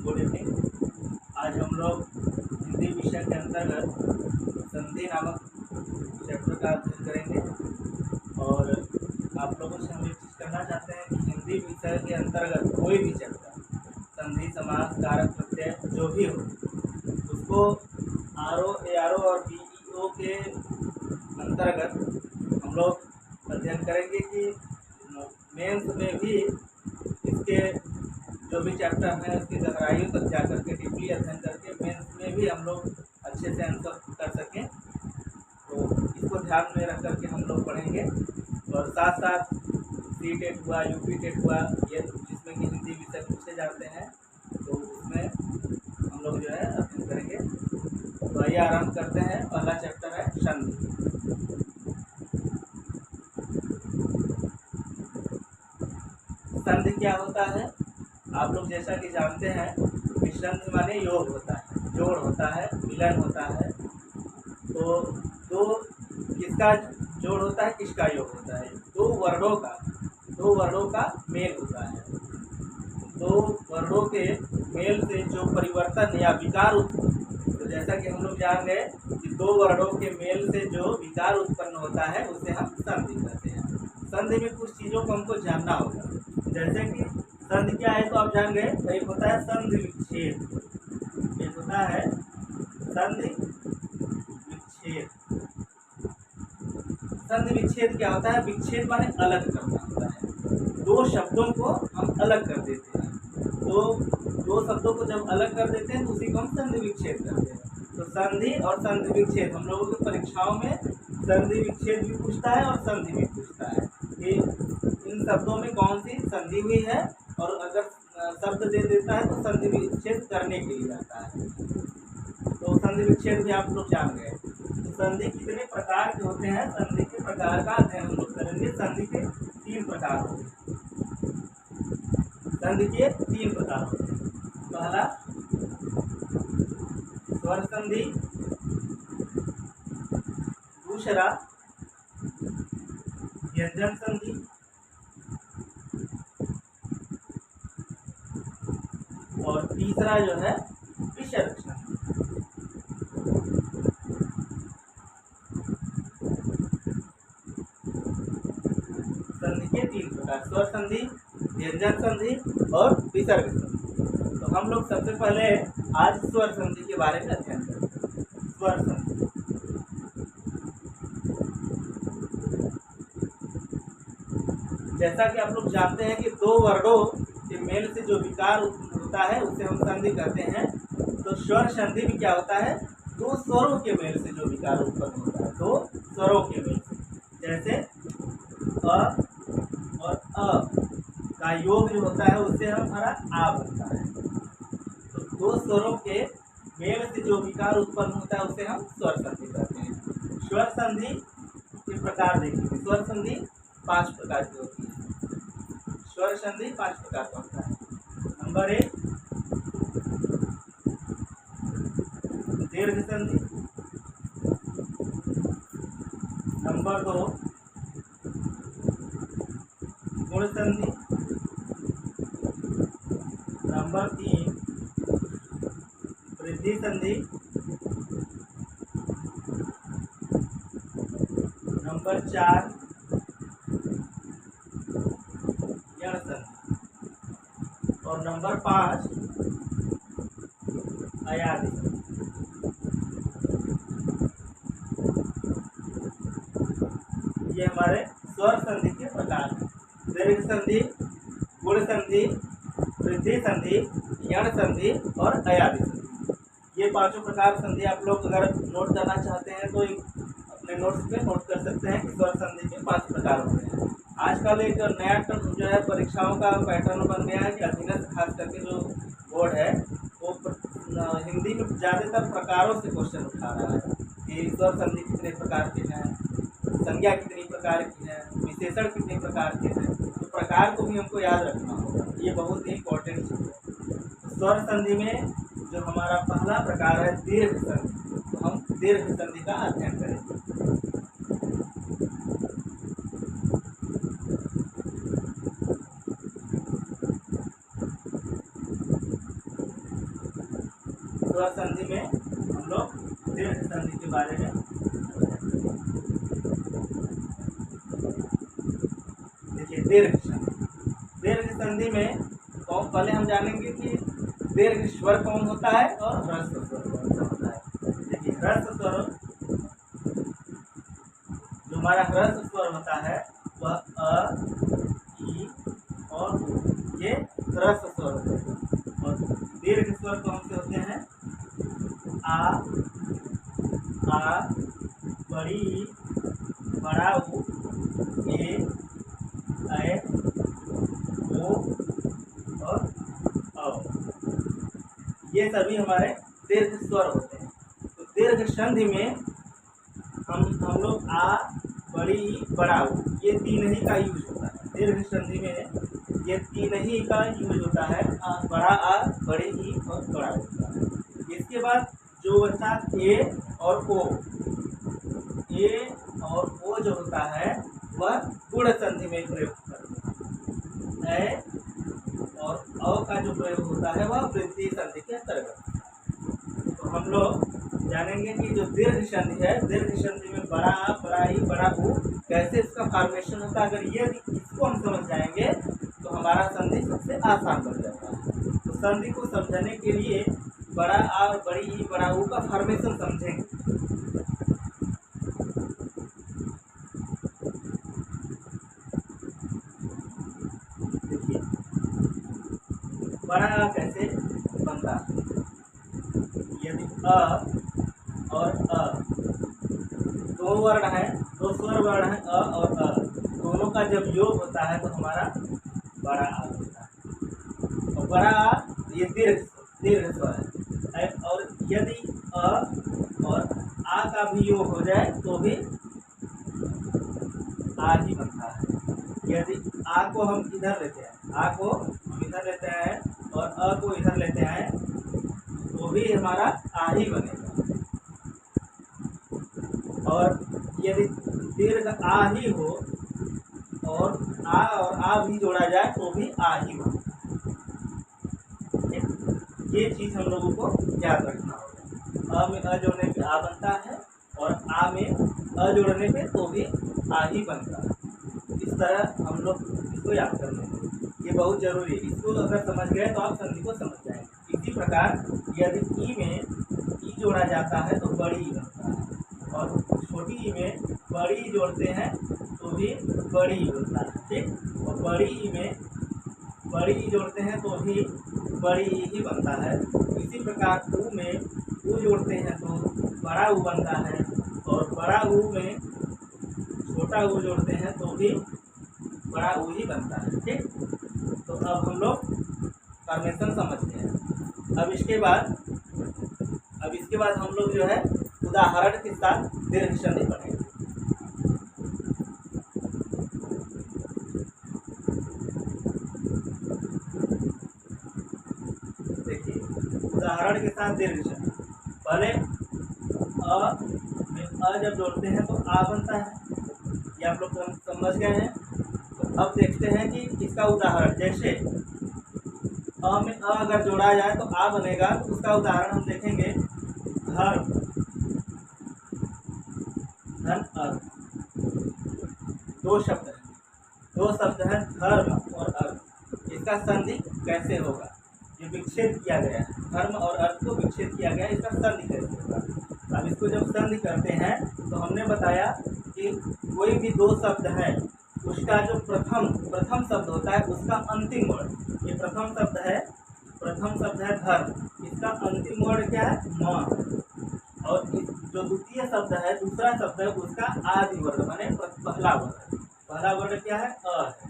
Good evening. आज हम लोग हिंदी विषय के अंतर्गत संधि नामक चैप्टर का अध्ययन करेंगे और आप लोगों से हम एक चीज़ कहना चाहते हैं कि हिंदी विषय के अंतर्गत कोई भी चैप्टर संधि समास कारक प्रत्यय जो भी हो उसको R O A R O और बी ई ओ के अंतर्गत हम लोग अध्ययन करेंगे कि मेंस में भी इसके जो भी चैप्टर हैं उसकी गहराइयों तक जा करके डीपली अध्ययन करके मेंस में भी हम लोग अच्छे से आंसर कर सकें। तो इसको ध्यान में रख करके हम लोग पढ़ेंगे और साथ साथ सी टेट हुआ, यूपी टेट हुआ, ये जिसमें कि हिंदी विषय पूछे जाते हैं तो उसमें हम लोग जो है अध्ययन करेंगे। तो आइए आरम्भ करते हैं। पहला चैप्टर है संधि। संधि क्या होता है? आप लोग जैसा कि जानते हैं कि संधि माने योग होता है, जोड़ होता है, मिलन होता है। तो दो किसका जोड़ होता है, किसका योग होता है? दो वर्णों का मेल होता है। दो वर्णों के मेल से जो परिवर्तन या विकार उत्पन्न, तो जैसा कि हम लोग जान गए कि दो वर्णों के मेल से जो विकार उत्पन्न होता है उसे हम संधि कहते हैं। संधि में कुछ चीज़ों को हमको जानना होगा, जैसे कि संधि क्या है तो आप जान गए। तो एक होता है संधि विच्छेद, एक होता है संधि विच्छेद। संधि विच्छेद क्या होता है? विच्छेद माने अलग करना होता है। दो शब्दों को हम अलग कर देते हैं। तो दो शब्दों को जब अलग कर देते हैं तो उसी को हम संधि विच्छेद करते हैं। तो संधि और संधि विच्छेद हम लोगों की परीक्षाओं में संधि विच्छेद भी पूछता है और संधि भी पूछता है कि इन शब्दों में कौन सी संधि हुई है, और अगर शब्द दे देता है तो संधि विच्छेद करने के लिए आता है। तो संधि विच्छेद भी आप लोग जान गए। तो संधि कितने प्रकार के होते हैं, संधि के प्रकार का अध्ययन हम लोग करेंगे। संधि के 3 प्रकार होते हैं। संधि के 3 प्रकार होते हैं। पहला स्वर संधि, दूसरा व्यंजन संधि और तीसरा जो है विसर्ग संधि। संधि के 3 प्रकार, स्वर संधि, व्यंजन संधि और विसर्ग संधि। तो हम लोग सबसे पहले आज स्वर संधि के बारे में अध्ययन करेंगे। स्वर संधि जैसा कि आप लोग जानते हैं कि दो वर्णों के मेल से जो विकार होता है उसे हम संधि कहते हैं। तो स्वर संधि में क्या होता है? दो स्वरों के मेल से जो विकार उत्पन्न होता है, दो स्वरों के मेल से, जैसे अ और अ का योग जो होता है उससे हमारा आ बनता है। तो दो स्वरों के मेल से जो विकार उत्पन्न होता है उसे हम स्वर संधि कहते हैं। स्वर संधि के प्रकार देखेंगे। स्वर संधि 5 प्रकार की होती है। स्वर संधि 5 प्रकार का होता है। नंबर 1 दीर्घ संधि, नंबर 2 गुण संधि, नंबर 3 वृद्धि संधि, नंबर 4 यण संधि और नंबर 5 अयादि संधि। ये हमारे स्वर संधि के प्रकार हैं। दीर्घ संधि, गुण संधि, वृद्धि संधि, यण संधि और अयादि संधि। ये पांचों प्रकार संधि आप लोग अगर नोट करना चाहते हैं तो अपने नोट्स पे नोट कर सकते हैं कि स्वर संधि के 5 प्रकार होते हैं। आजकल एक नया टर्म जो है परीक्षाओं का पैटर्न बन गया है कि अधीनस्थ खास करके जो बोर्ड है वो हिंदी में ज़्यादातर प्रकारों से क्वेश्चन उठा रहा है कि स्वर संधि कितने प्रकार के हैं, संज्ञा कितनी प्रकार की है, विशेषण कितने प्रकार के हैं। तो प्रकार को भी हमको याद रखना होगा, ये बहुत ही इम्पोर्टेंट चीज़ है। स्वर संधि में जो हमारा पहला प्रकार है दीर्घ संधि, तो हम दीर्घ संधि का अध्ययन करेंगे। ऊर्ध्व संधि में हम लोग दीर्घ संधि के बारे में देखिए। दीर्घ संधि में तो पहले हम जानेंगे कि दीर्घ स्वर कौन होता है और ह्रस्व स्वर कौन सा होता है। देखिए ह्रस्व स्वर, जो हमारा ह्रस्व स्वर होता है वह अ, ई और उ, ये ह्रस्व स्वर होते हैं। और दीर्घ स्वर कौन से होते हैं? आ, बड़ी ई, बड़ा उ, ए, ऐ, ओ और औ, ये सभी हमारे दीर्घ स्वर होते हैं। तो दीर्घ संधि में हम लोग आ, बड़ी ई, बड़ा उ, ये तीन ही का यूज होता है। दीर्घ संधि में ये तीन ही का यूज होता है, बड़ा आ, बड़ी ई और बड़ा उ। इसके बाद जो बचा ए और ओ, ए और ओ जो होता है वह गुण संधि में प्रयोग करते हैं। ए और अ का जो प्रयोग होता है वह वृद्धि संधि के अंतर्गत। तो हम लोग जानेंगे कि जो दीर्घ संधि है, दीर्घ संधि में बड़ा आ, बड़ा ई, बड़ा उ, कैसे इसका फॉर्मेशन होता है। अगर ये इसको हम समझ जाएंगे तो हमारा संधि सबसे आसान बन जाता है। तो संधि को समझने के लिए बड़ा आ, बड़ी ई, बड़ा उ का फॉर्मेशन समझेंगे। देखिए बड़ा आ कैसे बनता है। यदि अ और अ दो वर्ण है, दो स्वर वर्ण है, अ और अ, दोनों का जब योग होता है तो हमारा बड़ा आ होता है। और बड़ा आ ये दीर्घ स्वर है। और यदि अ और आ का भी योग हो जाए तो भी आ ही बनता है। यदि आ को हम इधर लेते हैं, आ को हम इधर लेते हैं और अ को इधर लेते हैं तो भी हमारा आ ही बनेगा। और यदि दीर्घ आ ही हो और आ भी जोड़ा जाए तो भी आ ही बनेगा। ये चीज हम लोगों को याद रखना होगा। अ में अ जोड़ने पे आ बनता है और आ में अ जोड़ने पे तो भी आ ही बनता है। इस तरह हम लोग इसको याद कर लेंगे, ये बहुत जरूरी है। इसको अगर समझ गए तो आप संधि को समझ जाएंगे। इसी प्रकार यदि ई में ई जोड़ा जाता है तो बड़ी ई बनता है, और छोटी ई में बड़ी ई जोड़ते हैं तो भी बड़ी ई बनता है। ठीक, और बड़ी ई में बड़ी ई जोड़ते हैं तो भी बड़ी ई ही बनता है। इसी प्रकार ऊ में ऊ जोड़ते हैं तो बड़ा ऊ बनता है, और बड़ा ऊ में छोटा ऊ जोड़ते हैं तो भी बड़ा ऊ ही बनता है। ठीक, तो अब हम लोग फॉर्मेशन समझ गए हैं। अब इसके बाद हम लोग जो है उदाहरण के साथ दीर्घ संधि पढ़ेंगे। देखिए उदाहरण के साथ दीर्घ संधि, पहले अ में अ जब जोड़ते हैं तो आ बनता है, ये आप लोग समझ गए हैं। तो अब देखते हैं कि इसका उदाहरण, जैसे अ में अ अगर जोड़ा जाए तो आ बनेगा, तो उसका उदाहरण हम देखेंगे। धर्म, धन, अर्थ, दो शब्द है धर्म और अर्थ। इसका संधि कैसे होगा? ये विच्छेद किया गया है, धर्म और अर्थ को विच्छेद किया गया है, इसका संधि कैसे होगा? अब इसको जब संधि करते हैं तो हमने बताया कि कोई भी दो शब्द है उसका जो प्रथम शब्द होता है उसका अंतिम वर्ण, ये प्रथम शब्द है धर्म, इसका अंतिम वर्ण क्या है? म। और जो द्वितीय शब्द है, दूसरा शब्द है, उसका आदि वर्ण माने पहला वर्ण क्या है? अ है।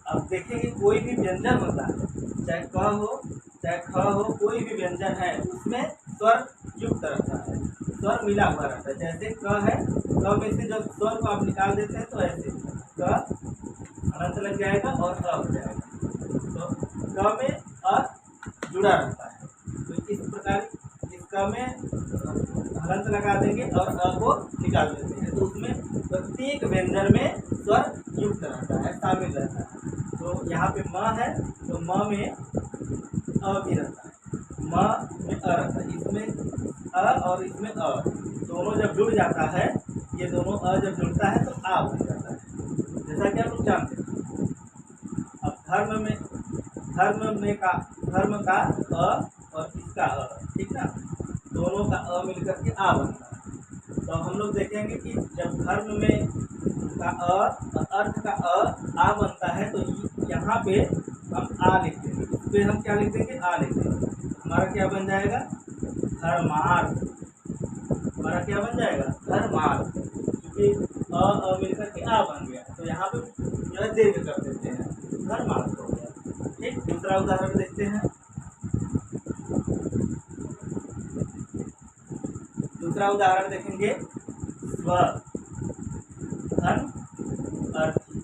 अब देखेंगे कोई भी व्यंजन होता है, चाहे क हो चाहे ख हो, कोई भी व्यंजन है उसमें स्वर युक्त रहता है, स्वर मिला हुआ रहता है। जैसे क है, क में से जब स्वर को आप निकाल देते हैं तो ऐसे क अनंत लग जाएगा और अ हो जाएगा, तो क में अ जुड़ा रहता है। तो इस प्रकार इस क में हलंत लगा देंगे और अ को निकाल देते हैं, तो उसमें प्रत्येक व्यंजन में स्वर युक्त रहता है, शामिल रहता है। तो यहाँ पे म है तो म में अ भी रहता है, म में अ रहता है, इसमें अ और इसमें अ दोनों जब जुड़ जाता है, ये दोनों अ जब जुड़ता है तो आ बन जाता है, जैसा कि आप लोग जानते हैं। अब धर्म का अ और इसका अ, ठीक ना, दोनों का अ मिलकर के आ बनता है। तो हम लोग देखेंगे कि जब धर्म में का अ और अर्थ का अ आ बनता है तो यहाँ पे हम आ लिख देंगे, इस पे हम क्या लिख देंगे, आ लिख देंगे। हमारा क्या बन जाएगा, धर्मार्थ। हमारा क्या बन जाएगा, धर्मार्थ, क्योंकि अ मिलकर के आ बन गया तो यहाँ पे जो है दीर्घ कर देते हैं, धर्मार्थ हो गया। ठीक, दूसरा उदाहरण देखते हैं। दूसरा उदाहरण देखेंगे, स्व धन अर्थी।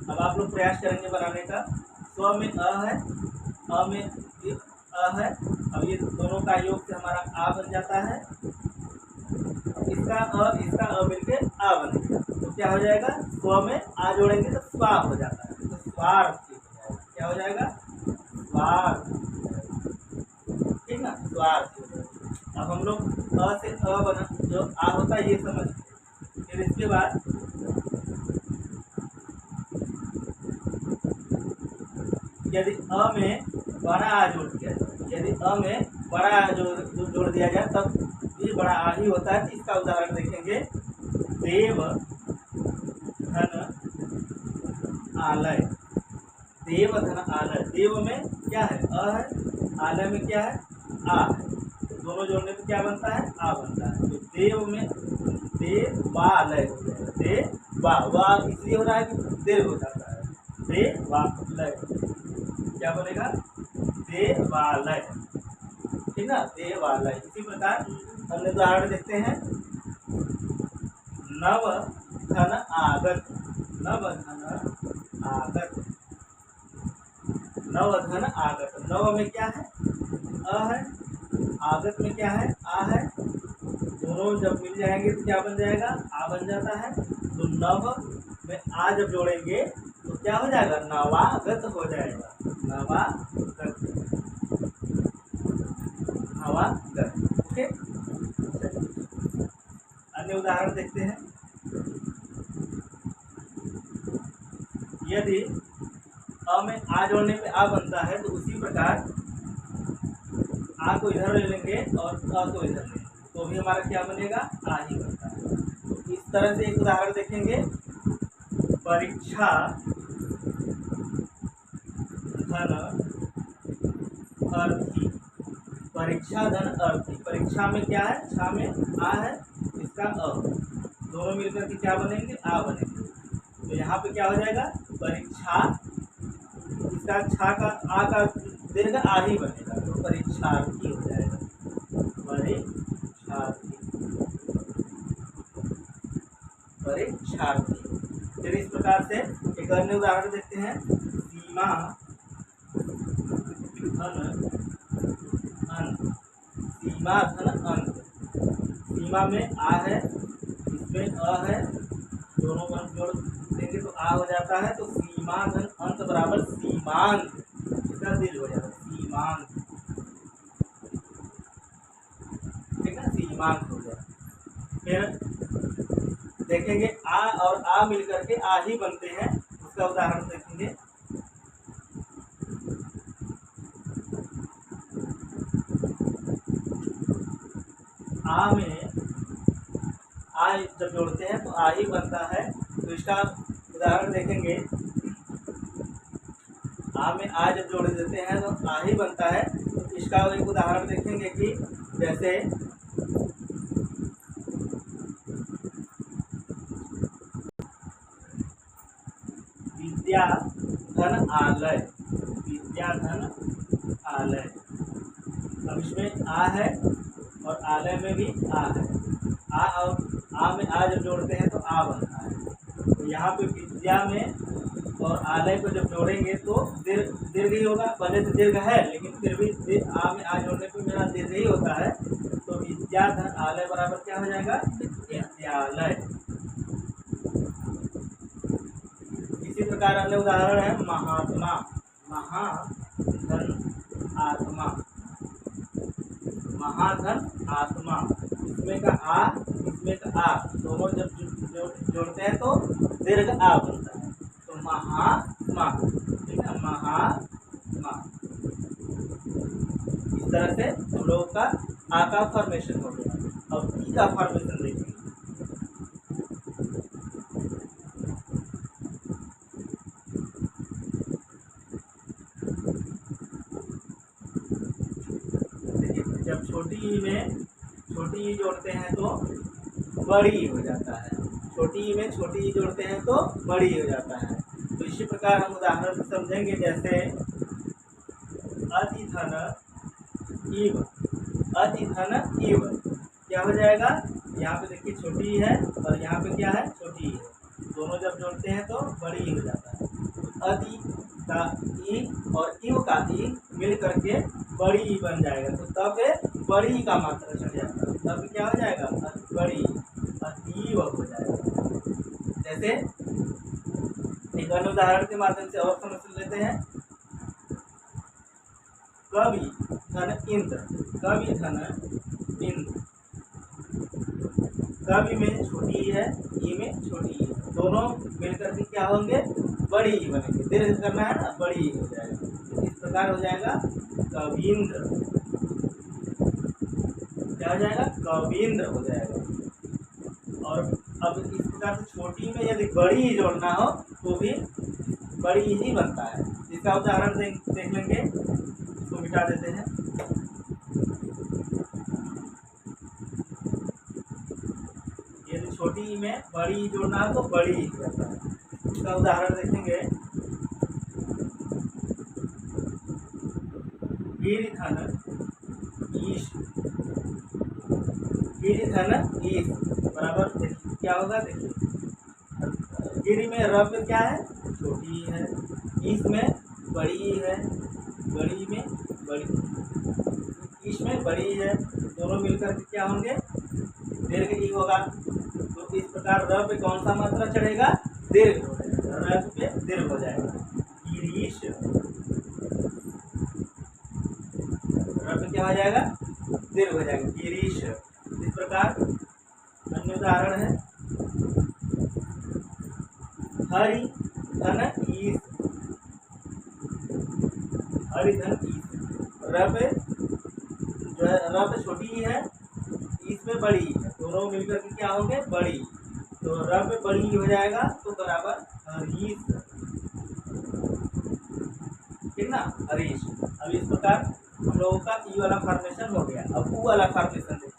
अब आप लोग प्रयास करेंगे बनाने का। स्व में अ है, अ में अ है, अब ये दोनों का योग से हमारा आ बन जाता है, इसका अ मिलके आ बनेगा तो क्या हो जाएगा, स्व में आ जोड़ेंगे तो स्वा हो जाता है, तो स्वार्थी हो जाएगा। क्या हो जाएगा, स्वार्थ, ठीक ना, स्वार्थ। अब हम लोग अ से अ बना जो आ होता है ये समझ, फिर इसके बाद यदि अ में बड़ा आ जोड़ दिया जाए, यदि अ में बड़ा आ जोड़ दिया जाए तब ये बड़ा आ ही होता है। इसका उदाहरण देखेंगे, देव धन आलय। देव धन आलय, देव में क्या है, अ है, आलय में क्या है, आ है, दोनों जोड़ने पे क्या बनता है, आ बनता है। तो देव में देवालय हो जाएगा, देवा इसलिए हो रहा है कि देव हो जाता है, देवालय क्या बनेगा, देवालय, ठीक ना, देवालय। इसी प्रकार अन्य उदाहरण देखते हैं, नव धन आगत। नव धन आगत, नव धन आगत, नव में क्या है, अ है, आगत में क्या है, आ है, दोनों जब मिल जाएंगे तो क्या बन जाएगा, आ बन जाता है। तो नव में आ जब जोड़ेंगे तो क्या हो जाएगा, नवागत हो जाएगा, नवागत, नवागत। ओके, अन्य उदाहरण देखते हैं। यदि अ में आ जोड़ने पे आ बनता है तो उसी प्रकार आ को इधर ले लेंगे और अ को इधर लेंगे तो भी हमारा क्या बनेगा, आ ही बनता है। तो इस तरह से एक उदाहरण देखेंगे, परीक्षा धन अर्थी। परीक्षा धन अर्थी, परीक्षा में क्या है, छा में आ है, इसका अ, दोनों मिलकर के क्या बनेंगे, आ बनेंगे। तो यहाँ पे क्या हो जाएगा, परीक्षा, इसका छा का आ का दीर्घ आ ही बनेगा तो परीक्षार्थी हो जाएगा, परीक्षार्थी, परीक्षार्थी। फिर इस प्रकार से एक अन्य उदाहरण देखते हैं, सीमा धन अंत। सीमा धन अंत, सीमा में आ है, इसमें अ है, दोनों को जोड़ देंगे तो आ हो जाता है। तो सीमा धन अंत बराबर सीमांत, इसका दीर्घ हो जाता है, सीमांत, ठीक है, सीमांत हो गया। फिर देखेंगे आ और आ मिलकर के आ ही बनते हैं, उसका उदाहरण देखेंगे। आ में आ जब जोड़ते हैं तो आ ही बनता है, तो इसका उदाहरण देखेंगे। आ में आ जब जोड़ देते हैं तो आ ही बनता है, तो इसका एक उदाहरण देखेंगे कि जैसे विद्या धन आलय, विद्या धन आलय। अब इसमें आ है और आलय में भी आ है, आ और आ में आ जब जोड़ते हैं तो आ बनता है। तो यहाँ पे विद्या में और आलय को जब जोड़ेंगे तो दीर्घ ही होगा, पहले से दीर्घ है लेकिन फिर भी आ में आ जोड़ने पे मेरा दीर्घ ही होता है। तो विद्या धन आलय बराबर क्या हो जाएगा, विद्यालय। इसी प्रकार अन्य उदाहरण है, महात्मा, महा धन आत्मा। इसमें का आ, इसमें का आ, दोनों जब जोड़ते हैं तो दीर्घ आ बनता है। तो महात्मा, ठीक है, महात्मा। इस तरह से हम लोगों का आ का फॉर्मेशन हो गया। अब ई का फॉर्मेशन देखिए। देखिए जब छोटी ई में छोटी ई जोड़ते हैं तो बड़ी हो जाता है, छोटी ई में छोटी ई जोड़ते हैं तो बड़ी हो जाता है। तो इसी प्रकार हम उदाहरण से समझेंगे, जैसे अतिधन इव, अतिधन इव क्या हो जाएगा, यहाँ पे देखिए छोटी ई है और यहाँ पे क्या है, छोटी ई है, दोनों जब जोड़ते हैं तो बड़ी हो जाता है। अति का ई और इव का ई मिल करके बड़ी ई बन जाएगा। तो तब बड़ी का मात्रा चढ़ जाएगा, तब क्या हो जाएगा, बड़ी, अतीव हो जाएगा। जैसे एक अन्य उदाहरण के माध्यम से और समझ लेते हैं। कवि धन इंद्र, कवि धन इंद्र, कवि में छोटी ई है, ई में छोटी ई, दोनों मिलकर के क्या होंगे, बड़ी ई बनेंगे। दीर्घ करना है ना, बड़ी ई हो जाएगा। इस प्रकार हो जाएगा कविंद्र, क्या हो जाएगा, कविंद्र हो जाएगा। और अब इस प्रकार से छोटी में यदि बड़ी ही जोड़ना हो तो भी बड़ी ही बनता है। इसका उदाहरण देख लेंगे, इसको मिटा देते हैं। यदि छोटी में बड़ी जोड़ना हो तो बड़ी ही बनता है। इसका उदाहरण देखेंगे, गिरिधन ईश, गिरिधन ईश बराबर क्या होगा, देखिए गिरी में र पे क्या है, छोटी है, ईश में बड़ी है, बड़ी में बड़ी, ईश में बड़ी है, दोनों मिलकर के क्या होंगे, दीर्घ ई होगा। तो इस प्रकार र पे कौन सा मात्रा चढ़ेगा, दीर्घ हो जाएगा, र पे दीर्घ हो जाएगा, गिरीश, र पे क्या हो जाएगा, दीर्घ हो जाएगा, गिरीश। इस प्रकार अन्य उदाहरण है, हरि धन ईश, हरि धन ईश, र पे जो है, र पे छोटी ही है, ईश में बड़ी है, दोनों मिलकर के क्या होंगे, बड़ी। तो र पे बड़ी हो जाएगा तो बराबर हरीश, ठीक ना, हरीश। अब इस प्रकार हम लोगों का ई वाला फॉर्मेशन हो गया। अब ऊ वाला फॉर्मेशन देखिए।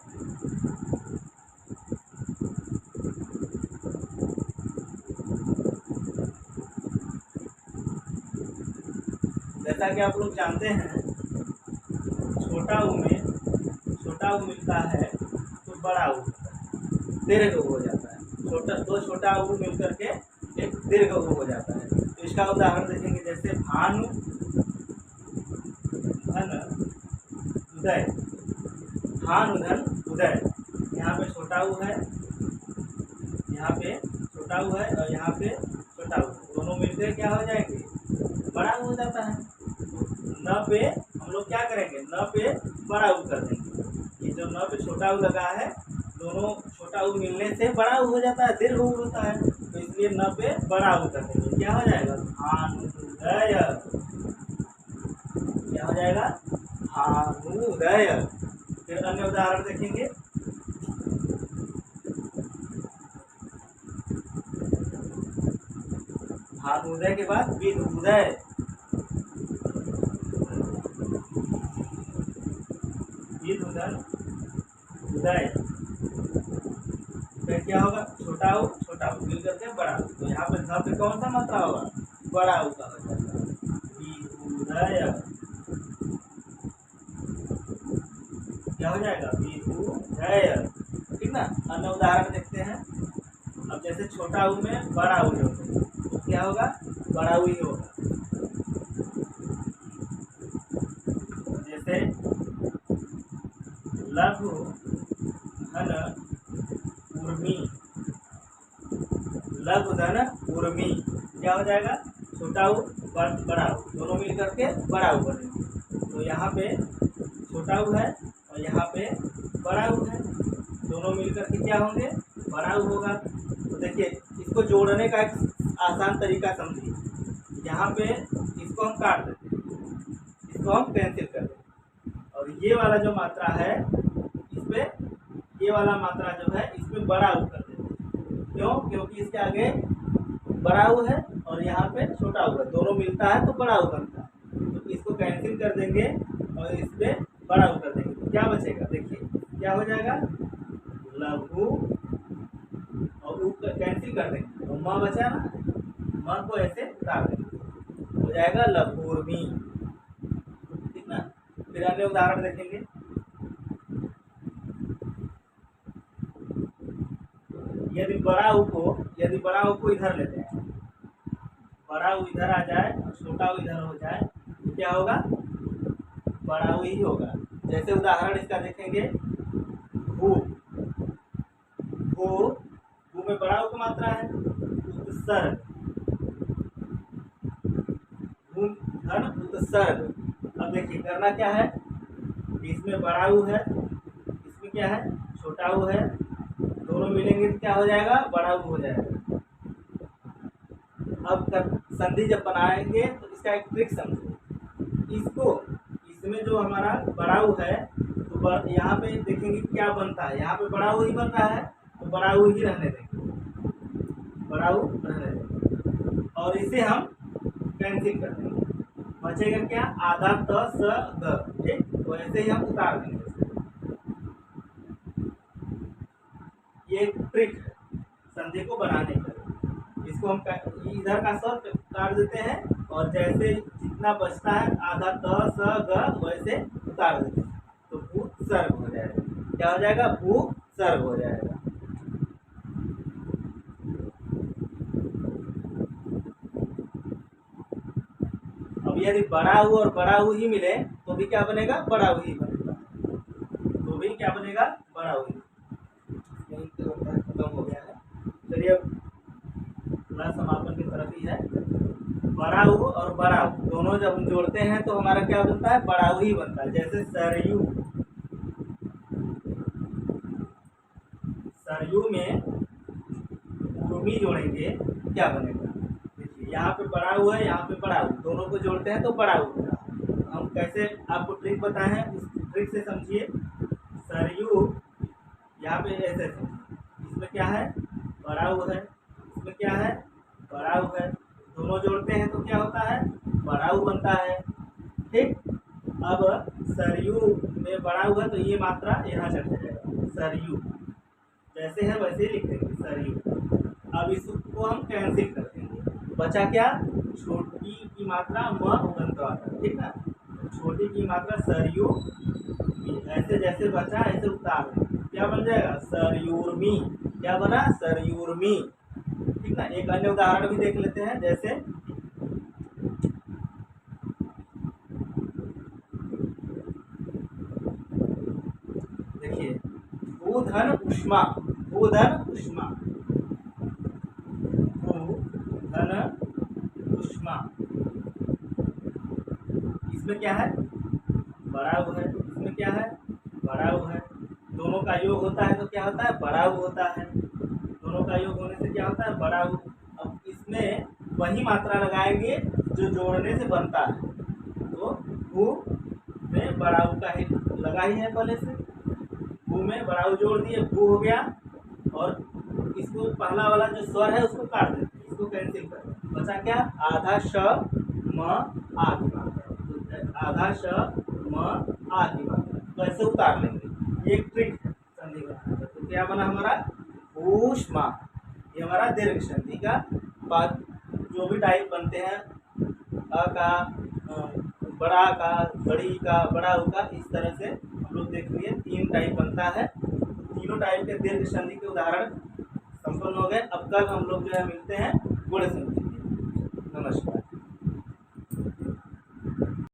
जैसा कि आप लोग जानते हैं, छोटा ऊ में छोटा ऊ मिलता है तो बड़ा ऊ दीर्घ ऊ हो जाता है। दो छोटा ऊ मिलकर के एक दीर्घ ऊ हो जाता है। तो इसका उदाहरण देखेंगे, जैसे भानु धन उदय, भानु धन उदय, यहाँ पे छोटा ऊ है, यहाँ पे छोटा ऊ है और यहाँ पे छोटा ऊ, दोनों मिलकर क्या हो जाएंगे, बड़ा ऊ हो जाता है। न पे हम लोग क्या करेंगे, न पे बड़ा ऊ कर देंगे। ये जो न पे छोटा ऊ लगा है, दोनों छोटा ऊ मिलने से बड़ा ऊ हो जाता है, दीर्घ ऊ होता है, तो इसलिए न पे बड़ा ऊ कर देंगे। क्या हो जाएगा, भानुदय, क्या हो जाएगा, भानुदय। फिर अन्य उदाहरण देखेंगे, भानुदय के बाद विदुदय, विदुधन उदय, फिर क्या होगा, छोटा ऊ मिल करके बड़ा ऊ, तो यहाँ पे ध पे कौन सा मात्रा होगा, बड़ा ऊ का हो जाएगा, विदुदय, क्या हो जाएगा, विदुदय, ठीक ना। अन्य उदाहरण देखते हैं। अब जैसे छोटा ऊ में बड़ा ऊ होगा तो क्या होगा, बड़ा ऊ ही होगा। जैसे लघु धन उर्मी, लघु धन उर्मी, क्या हो जाएगा, छोटा ऊ बड़ा ऊ, दोनों मिल करके बड़ा ऊ बनेंगे। तो यहाँ पे छोटा ऊ है और यहाँ पे बड़ा ऊ है, दोनों मिलकर के क्या होंगे, बड़ा ऊ होगा। तो देखिए इसको जोड़ने का एक आसान तरीका समझिए। यहाँ पे इसको हम काट देते हैं, इसको हम कैंसिल कर देते हैं, और ये वाला जो मात्रा है इसमें, ये वाला मात्रा जो है इसमें बड़ा ऊ कर देते हैं। क्यों? क्योंकि इसके आगे बड़ा ऊ है और यहाँ पे छोटा ऊ है, दोनों मिलता है तो बड़ा ऊ बनता है। तो इसको कैंसिल कर देंगे और इस पे बड़ा ऊ कर देंगे, तो क्या बचेगा, देखिए क्या हो जाएगा, लघु, और ऊ कैंसिल कर देंगे तो म बचा ना, म को ऐसे उतार देंगे, हो जाएगा लघुर्मी। ठीक ना। फिर अन्य उदाहरण देखेंगे। यदि बड़ा ऊ को इधर लेते हैं, बड़ा ऊ इधर आ जाए और छोटा ऊ इधर हो जाए तो क्या होगा, बड़ा ऊ ही होगा। जैसे उदाहरण इसका देखेंगे, भू, भू, भू में बड़ा ऊ की मात्रा है, उत्सर्ग, भू धन उत्सर्ग। अब देखिए करना क्या है, इसमें बड़ा ऊ है, इसमें क्या है, छोटा ऊ है, दोनों मिलेंगे तो क्या हो जाएगा, बड़ा ऊ हो जाएगा। अब संधि जब बनाएंगे तो इसका एक ट्रिक समझो। इसको, इसमें जो हमारा बड़ा ऊ है तो यहाँ पे देखेंगे क्या बनता है, यहाँ पे बड़ा ऊ ही बन रहा है तो बड़ा ऊ ही रहने देंगे, बड़ा ऊ रहने देंगे, और इसे हम कैंसिल कर देंगे। बचेगा क्या, आधा त स ग। ठीक, तो ऐसे ही हम उतार देंगे। ये एक ट्रिक है संधि को बनाने का। इसको हम इधर का स्वर काट देते हैं और जैसे जितना बचता है आधा त स ग वैसे उतार देते हैं, तो भू सर्ग हो जाएगा। क्या हो जाएगा, भू सर्ग हो जाएगा। अब यदि बड़ा ऊ और बड़ा ऊ ही मिले तो भी क्या बनेगा, बड़ा ऊ ही बनेगा, तो भी क्या बनेगा, बड़ा ऊ ही। खत्म हो गया है। चलिए थोड़ा समापन की तरफ ही है। बड़ा ऊ और बड़ा ऊ दोनों जब हम जोड़ते हैं तो हमारा क्या बनता है, बड़ा ऊ ही बनता है। जैसे सरयू, सरयू में उर्मी जोड़ेंगे क्या बनेगा, देखिए यहाँ पे बड़ा ऊ है, यहाँ पे बड़ा ऊ, दोनों को जोड़ते हैं तो बड़ा ऊ होगा। हम कैसे आपको ट्रिक बताए हैं, उस ट्रिक से समझिए। सरयू यहाँ पे ऐसे समझिए, इसमें क्या है, बड़ा ऊ है, इसमें क्या है, बड़ा ऊ है, दोनों जोड़ते हैं तो क्या होता है, बड़ा ऊ बनता है। ठीक, अब सरयू में बड़ा ऊ है तो ये मात्रा यहाँ चढ़ जाएगा, सरयू जैसे है वैसे ही लिख देंगे, सरयू। अब इसको हम कैंसिल कर देंगे, बचा क्या, छोटी की मात्रा म उगंत आता है। ठीक ना, छोटी की मात्रा सरयू, ऐसे जैसे बचा ऐसे उतार देंगे, क्या बन जाएगा, सरयूर्मी। क्या बना, सरयूर्मी। ठीक ना। एक अन्य उदाहरण भी देख लेते हैं। जैसे देखिए, भूधन उष्मा, भूधन उष्मा, भूधन उष्मा, इसमें क्या है, बड़ा ऊ है, इसमें क्या है, बड़ा ऊ है, दोनों का योग होता है तो क्या होता है, बड़ा ऊ होता है, दोनों का योग होने से क्या होता है, बड़ा ऊ। अब इसमें वही मात्रा लगाएंगे जो जोड़ने से बनता है, तो भू में बड़ा ऊ का ही लगा ही है पहले से, भू में बड़ा ऊ जोड़ दिए, भू हो गया। और इसको पहला वाला जो स्वर है उसको काट देते, इसको कैंसिल कर देते, बचा क्या, आधा श म आ की मात्रा, आधा श म आ की मात्रा, तो ऐसे उतार लेंगे। एक ट्रिक है संधि बनाने का। तो क्या बना हमारा, ऊष्मा, ये हमारा दीर्घ संधि का बाद जो भी टाइप बनते हैं, अ का, बड़ा का, बड़ी का, बड़ा ऊ का, इस तरह से हम लोग देख लिए 3 टाइप बनता है। तीनों टाइप के दीर्घ संधि के उदाहरण संपन्न हो गए। अब कल हम लोग जो है मिलते हैं गुण संधि। नमस्कार।